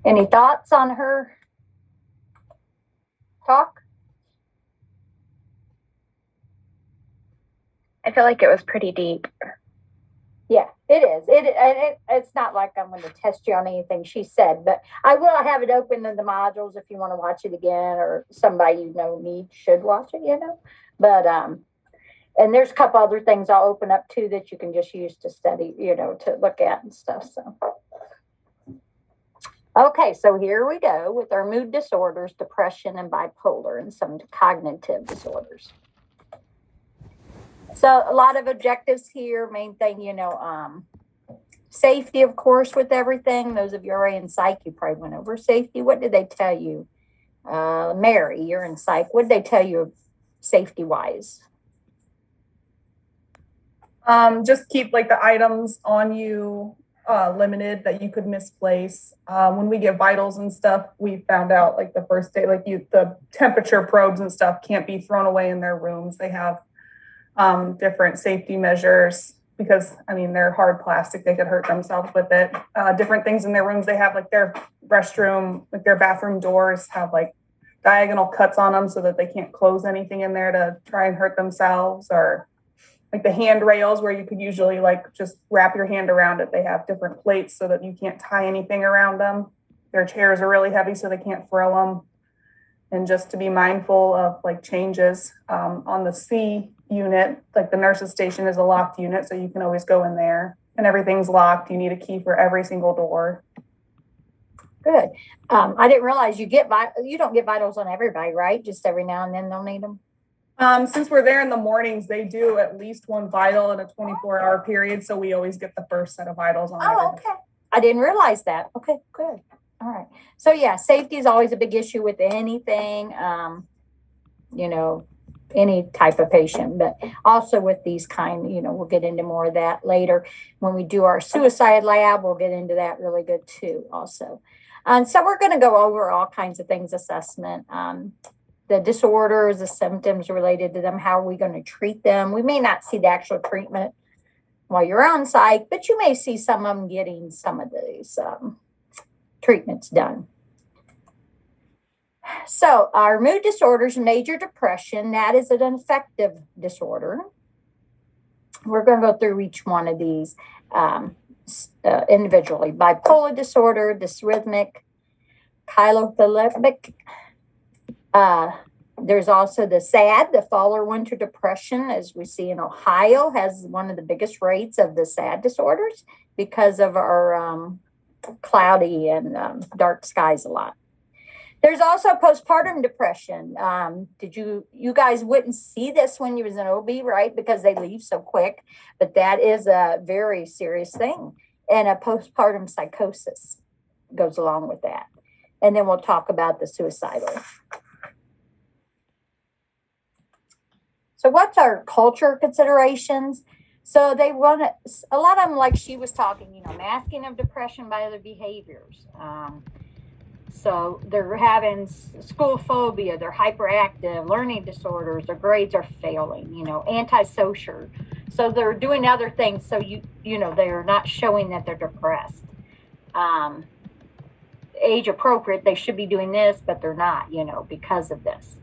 Any thoughts on her talk? I feel like it was pretty deep. Yeah, it is. It's not like I'm going to test you on anything she said, but I will have it open in the modules if you want to watch it again, or somebody should watch it. But and there's a couple other things I'll open up too that you can just use to study, to look at and stuff. So. Okay, so here we go with our mood disorders, depression, and bipolar, and some cognitive disorders. So a lot of objectives here. Main thing, safety, of course, with everything. Those of you already in psych, you probably went over safety. What did they tell you? Mary, you're in psych. What did they tell you safety-wise? Just keep like the items on you limited that you could misplace. When we get vitals and stuff, we found out like the first day, the temperature probes and stuff can't be thrown away in their rooms. They have different safety measures because they're hard plastic. They could hurt themselves with it. Different things in their rooms. They have like their restroom, like their bathroom doors have like diagonal cuts on them so that they can't close anything in there to try and hurt themselves, or like the handrails where you could usually like just wrap your hand around it. They have different plates so that you can't tie anything around them. Their chairs are really heavy so they can't throw them. And just to be mindful of like changes on the C unit, like the nurse's station is a locked unit, so you can always go in there and everything's locked. You need a key for every single door. Good. I didn't realize you don't get vitals on everybody, right? Just every now and then they'll need them. Since we're there in the mornings, they do at least one vital in a 24-hour period. So we always get the first set of vitals on. Oh, okay. I didn't realize that. Okay, good. All right. So yeah, safety is always a big issue with anything, any type of patient, but also with these we'll get into more of that later. When we do our suicide lab, we'll get into that really good too also. So we're going to go over all kinds of things, assessment, the disorders, the symptoms related to them, how are we going to treat them? We may not see the actual treatment while you're on psych, but you may see some of them getting some of these treatments done. So our mood disorders, major depression, that is an affective disorder. We're going to go through each one of these individually. Bipolar disorder, dysrhythmic, chylothymic. There's also the SAD, the fall or winter depression, as we see in Ohio, has one of the biggest rates of the SAD disorders because of our cloudy and dark skies a lot. There's also postpartum depression. You guys wouldn't see this when you was an OB, right? Because they leave so quick, but that is a very serious thing. And a postpartum psychosis goes along with that. And then we'll talk about the suicidal. So what's our culture considerations? So they want a lot of them, like she was talking, masking of depression by other behaviors. So they're having school phobia, they're hyperactive, learning disorders, their grades are failing, antisocial. So they're doing other things. So, they're not showing that they're depressed. Age appropriate, they should be doing this, but they're not, because of this.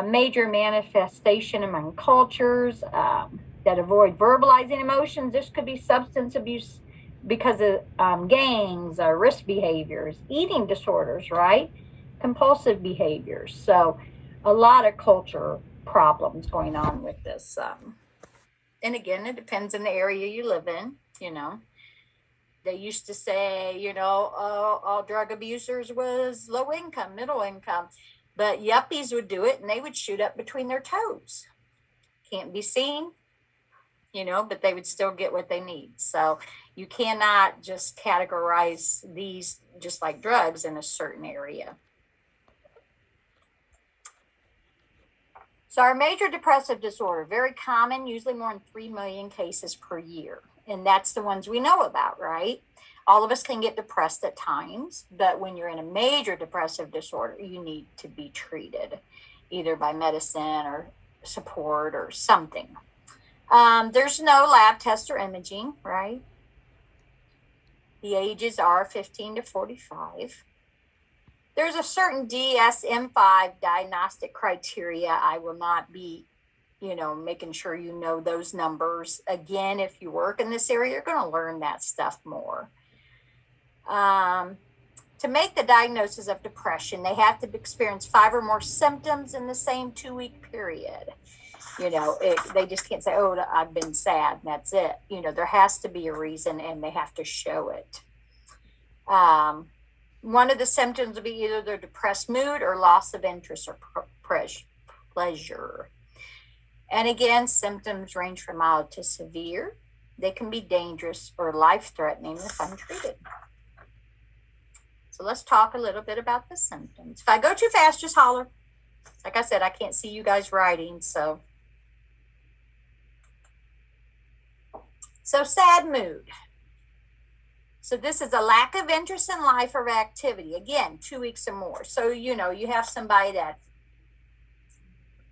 Major manifestation among cultures that avoid verbalizing emotions. This could be substance abuse because of gangs, risk behaviors, eating disorders, right? Compulsive behaviors. So a lot of culture problems going on with this. And again, it depends on the area you live in, They used to say, all drug abusers was low income, middle income. But yuppies would do it and they would shoot up between their toes. Can't be seen, but they would still get what they need. So you cannot just categorize these just like drugs in a certain area. So our major depressive disorder, very common, usually more than 3 million cases per year. And that's the ones we know about, right? All of us can get depressed at times, but when you're in a major depressive disorder, you need to be treated either by medicine or support or something. There's no lab test or imaging, right? The ages are 15 to 45. There's a certain DSM-5 diagnostic criteria. I will not be, making sure you know those numbers. Again, if you work in this area, you're going to learn that stuff more. To make the diagnosis of depression, they have to experience 5 or more symptoms in the same 2-week period. They just can't say, oh, I've been sad, and that's it. There has to be a reason, and they have to show it. One of the symptoms will be either their depressed mood or loss of interest or pleasure. And again, symptoms range from mild to severe. They can be dangerous or life-threatening if untreated. So let's talk a little bit about the symptoms. If I go too fast, just holler. Like I said, I can't see you guys writing, so sad mood. So this is a lack of interest in life or activity. Again, 2 weeks or more. So, you have somebody that,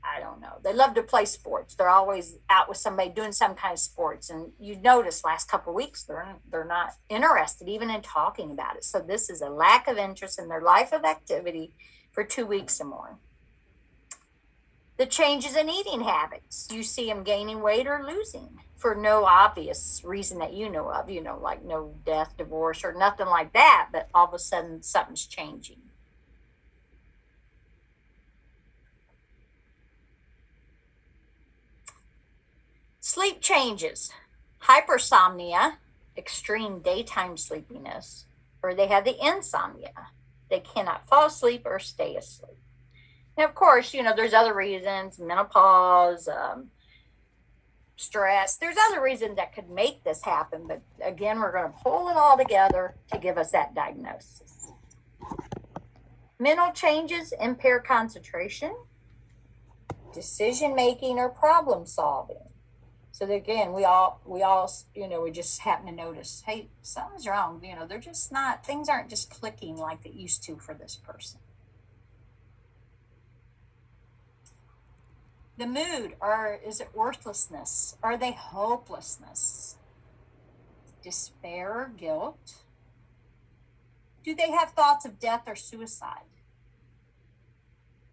I don't know, they love to play sports. They're always out with somebody doing some kind of sports. And you notice last couple of weeks, they're not interested even in talking about it. So this is a lack of interest in their life of activity for 2 weeks or more. The changes in eating habits. You see them gaining weight or losing for no obvious reason that you know of, like no death, divorce, or nothing like that, but all of a sudden something's changing. Sleep changes. Hypersomnia, extreme daytime sleepiness, or they have the insomnia. They cannot fall asleep or stay asleep. Now, of course, there's other reasons, menopause, stress. There's other reasons that could make this happen, but again, we're going to pull it all together to give us that diagnosis. Mental changes impair concentration, decision-making, or problem solving. So again, we all, we just happen to notice, hey, something's wrong. They're just not, things aren't just clicking like they used to for this person. The mood, or is it worthlessness? Are they hopelessness? Despair or guilt? Do they have thoughts of death or suicide?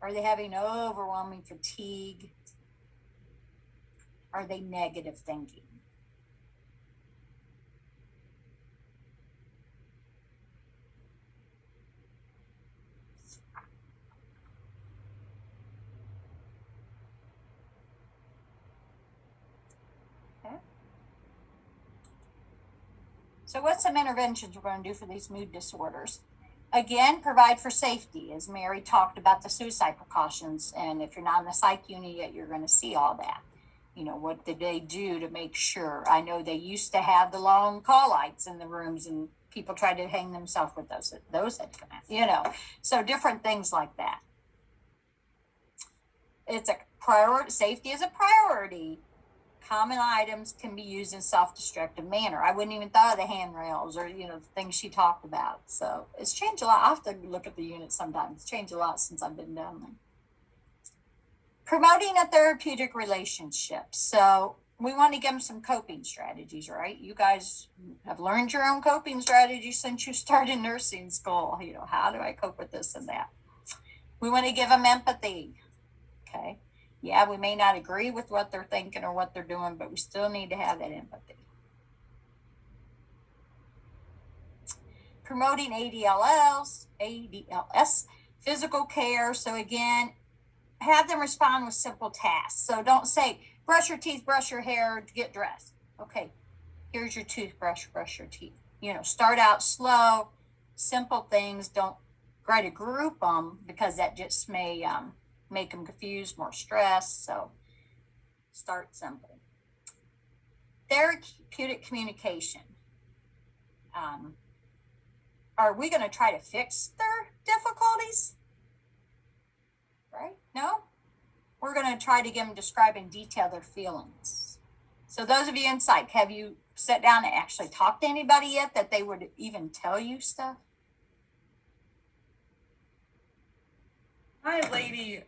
Are they having overwhelming fatigue? Are they negative thinking? So what's some interventions we're going to do for these mood disorders? Again, provide for safety, as Mary talked about the suicide precautions. And if you're not in the psych unit yet, you're going to see all that. What did they do to make sure? I know they used to have the long call lights in the rooms, and people tried to hang themselves with those had come out, so different things like that. It's a priority. Safety is a priority. Common items can be used in self-destructive manner. I wouldn't even thought of the handrails or, the things she talked about. So it's changed a lot. I have to look at the unit sometimes. It's changed a lot since I've been down there. Promoting a therapeutic relationship. So we want to give them some coping strategies, right? You guys have learned your own coping strategies since you started nursing school. How do I cope with this and that? We want to give them empathy. Okay. Yeah, we may not agree with what they're thinking or what they're doing, but we still need to have that empathy. Promoting ADLS, physical care. So again, have them respond with simple tasks. So don't say, brush your teeth, brush your hair, get dressed. Okay, here's your toothbrush, brush your teeth. Start out slow, simple things. Don't try to group them because that just may make them confused, more stressed. So start simple. Therapeutic communication. Are we going to try to fix their difficulties? Right? No? We're going to try to get them describe in detail their feelings. So those of you in psych, have you sat down and actually talked to anybody yet that they would even tell you stuff? My lady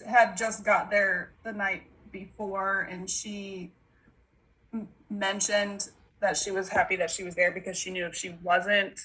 had just got there the night before, and she mentioned that she was happy that she was there because she knew if she wasn't,